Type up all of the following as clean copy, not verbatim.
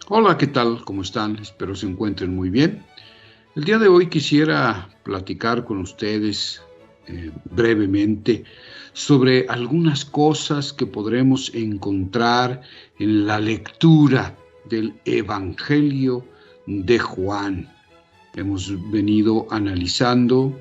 Hola, ¿qué tal? ¿Cómo están? Espero se encuentren muy bien. El día de hoy quisiera platicar con ustedes brevemente sobre algunas cosas que podremos encontrar en la lectura del Evangelio de Juan. Hemos venido analizando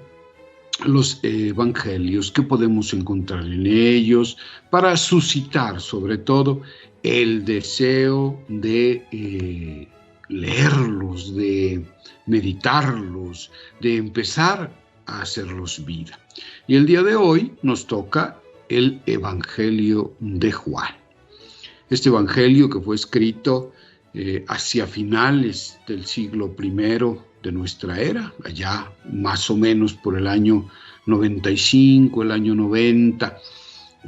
los evangelios, qué podemos encontrar en ellos, para suscitar sobre todo el deseo de leerlos, de meditarlos, de empezar a hacerlos vida. Y el día de hoy nos toca el Evangelio de Juan. Este Evangelio que fue escrito hacia finales del siglo I de nuestra era, allá más o menos por el año 95, el año 90,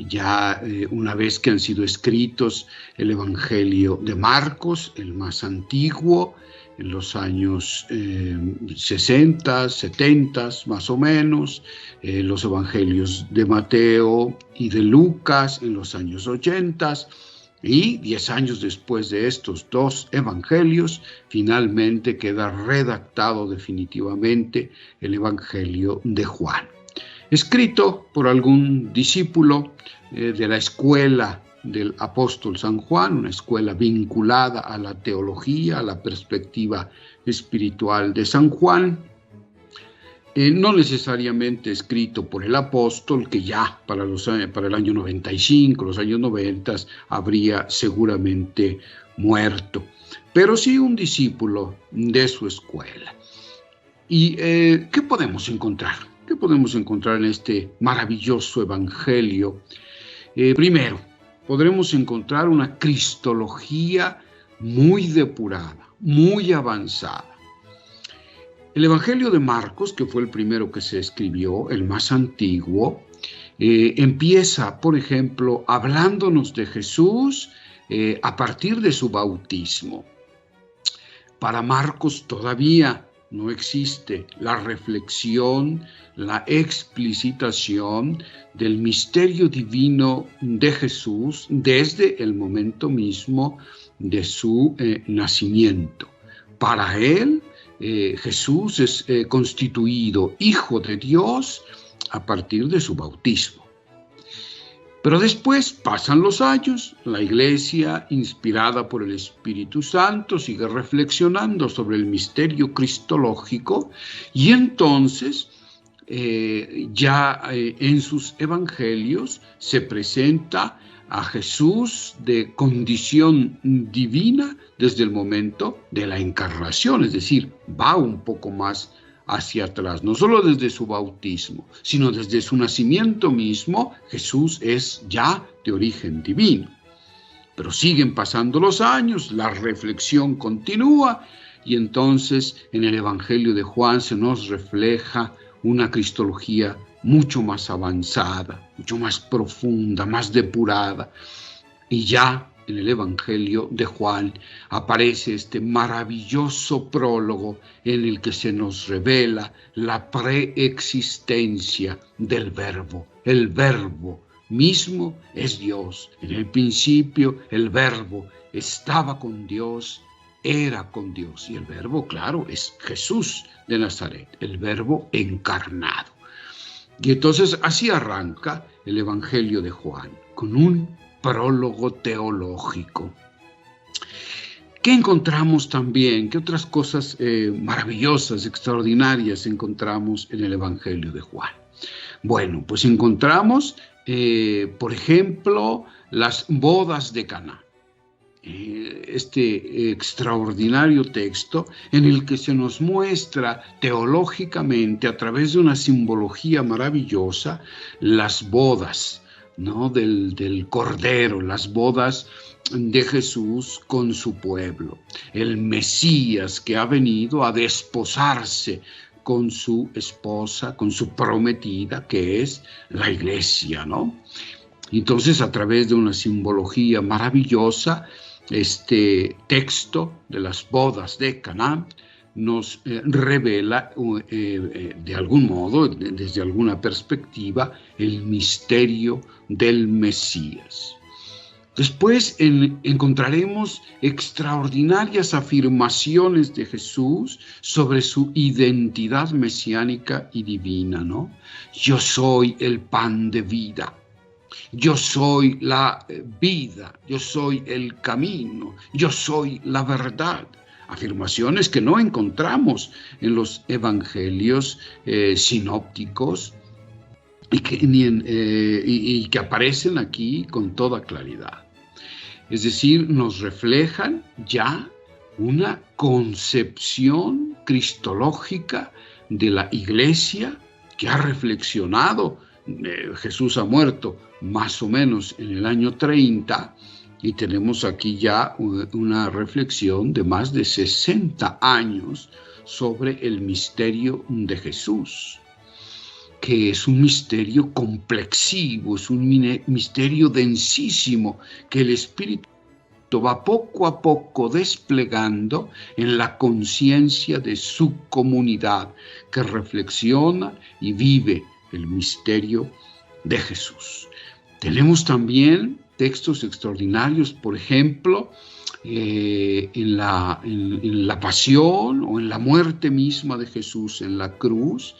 ya una vez que han sido escritos el Evangelio de Marcos, el más antiguo, en los años 60, 70 más o menos, los Evangelios de Mateo y de Lucas en los años 80, y 10 años después de estos dos evangelios, finalmente queda redactado definitivamente el Evangelio de Juan, escrito por algún discípulo de la escuela del apóstol San Juan, una escuela vinculada a la teología, a la perspectiva espiritual de San Juan, no necesariamente escrito por el apóstol, que ya para el año 95, los años 90, habría seguramente muerto, pero sí un discípulo de su escuela. ¿Y qué podemos encontrar? ¿Qué podemos encontrar en este maravilloso evangelio? Primero, podremos encontrar una cristología muy depurada, muy avanzada. El Evangelio de Marcos, que fue el primero que se escribió, el más antiguo, empieza, por ejemplo, hablándonos de Jesús a partir de su bautismo. Para Marcos todavía no existe la reflexión, la explicitación del misterio divino de Jesús desde el momento mismo de su nacimiento. Para él, Jesús es constituido Hijo de Dios a partir de su bautismo. Pero después pasan los años, la Iglesia, inspirada por el Espíritu Santo, sigue reflexionando sobre el misterio cristológico y entonces ya en sus evangelios se presenta a Jesús de condición divina desde el momento de la encarnación, es decir, va un poco más hacia atrás, no solo desde su bautismo, sino desde su nacimiento mismo. Jesús es ya de origen divino. Pero siguen pasando los años, la reflexión continúa y entonces en el Evangelio de Juan se nos refleja una cristología mucho más avanzada, mucho más profunda, más depurada. Y ya en el Evangelio de Juan aparece este maravilloso prólogo en el que se nos revela la preexistencia del Verbo. El Verbo mismo es Dios. En el principio el Verbo estaba con Dios, era con Dios. Y el Verbo, claro, es Jesús de Nazaret, el Verbo encarnado. Y entonces así arranca el Evangelio de Juan, con un prólogo teológico. ¿Qué encontramos también? ¿Qué otras cosas maravillosas, extraordinarias encontramos en el Evangelio de Juan? Bueno, pues encontramos, por ejemplo, las bodas de Caná. Este extraordinario texto en el que se nos muestra teológicamente a través de una simbología maravillosa las bodas, ¿no? del Cordero, las bodas de Jesús con su pueblo, el Mesías que ha venido a desposarse con su esposa, con su prometida, que es la Iglesia, ¿no? Entonces, a través de una simbología maravillosa, este texto de las bodas de Caná nos revela de algún modo, desde alguna perspectiva, el misterio del Mesías. Después encontraremos extraordinarias afirmaciones de Jesús sobre su identidad mesiánica y divina, ¿no? Yo soy el pan de vida, yo soy la vida, yo soy el camino, yo soy la verdad. Afirmaciones que no encontramos en los evangelios sinópticos y que aparecen aquí con toda claridad. Es decir, nos reflejan ya una concepción cristológica de la Iglesia que ha reflexionado. Jesús ha muerto más o menos en el año 30 y tenemos aquí ya una reflexión de más de 60 años sobre el misterio de Jesús, que es un misterio complexivo, es un misterio densísimo que el Espíritu va poco a poco desplegando en la conciencia de su comunidad, que reflexiona y vive el misterio de Jesús. Tenemos también textos extraordinarios, por ejemplo, en la pasión o en la muerte misma de Jesús en la cruz,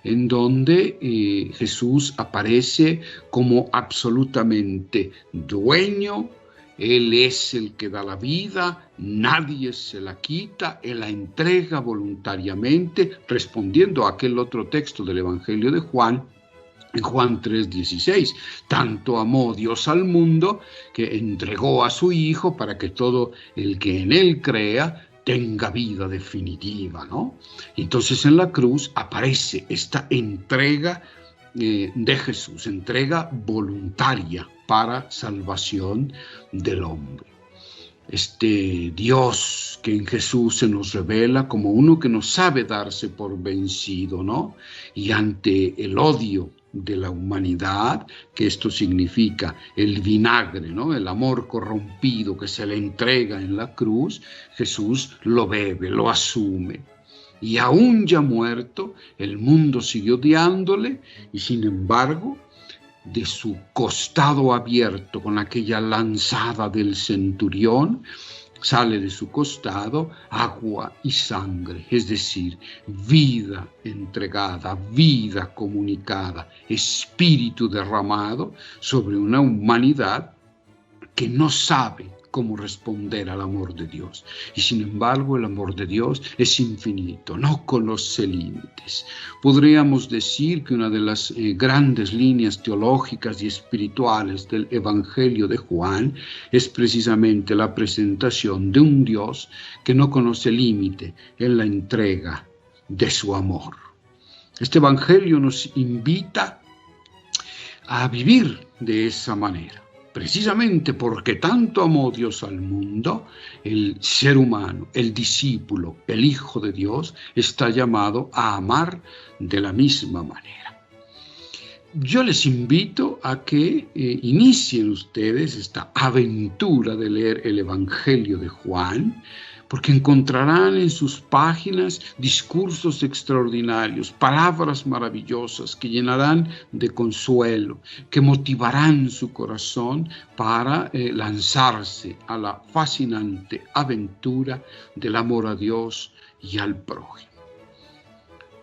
en donde Jesús aparece como absolutamente dueño. Él es el que da la vida, nadie se la quita, Él la entrega voluntariamente, respondiendo a aquel otro texto del Evangelio de Juan, en Juan 3:16, tanto amó Dios al mundo que entregó a su Hijo para que todo el que en Él crea tenga vida definitiva, ¿no? Entonces en la cruz aparece esta entrega de Jesús, entrega voluntaria para salvación del hombre. Este Dios que en Jesús se nos revela como uno que no sabe darse por vencido, ¿no? Y ante el odio de la humanidad, que esto significa el vinagre, ¿no? El amor corrompido que se le entrega en la cruz, Jesús lo bebe, lo asume. Y aún ya muerto, el mundo siguió odiándole y sin embargo, de su costado abierto con aquella lanzada del centurión, sale de su costado agua y sangre, es decir, vida entregada, vida comunicada, espíritu derramado sobre una humanidad que no sabe cómo responder al amor de Dios. Y sin embargo, el amor de Dios es infinito, no conoce límites. Podríamos decir que una de las grandes líneas teológicas y espirituales del Evangelio de Juan es precisamente la presentación de un Dios que no conoce límite en la entrega de su amor. Este Evangelio nos invita a vivir de esa manera. Precisamente porque tanto amó Dios al mundo, el ser humano, el discípulo, el Hijo de Dios, está llamado a amar de la misma manera. Yo les invito a que inicien ustedes esta aventura de leer el Evangelio de Juan, porque encontrarán en sus páginas discursos extraordinarios, palabras maravillosas que llenarán de consuelo, que motivarán su corazón para lanzarse a la fascinante aventura del amor a Dios y al prójimo.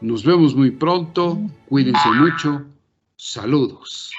Nos vemos muy pronto, cuídense mucho, saludos.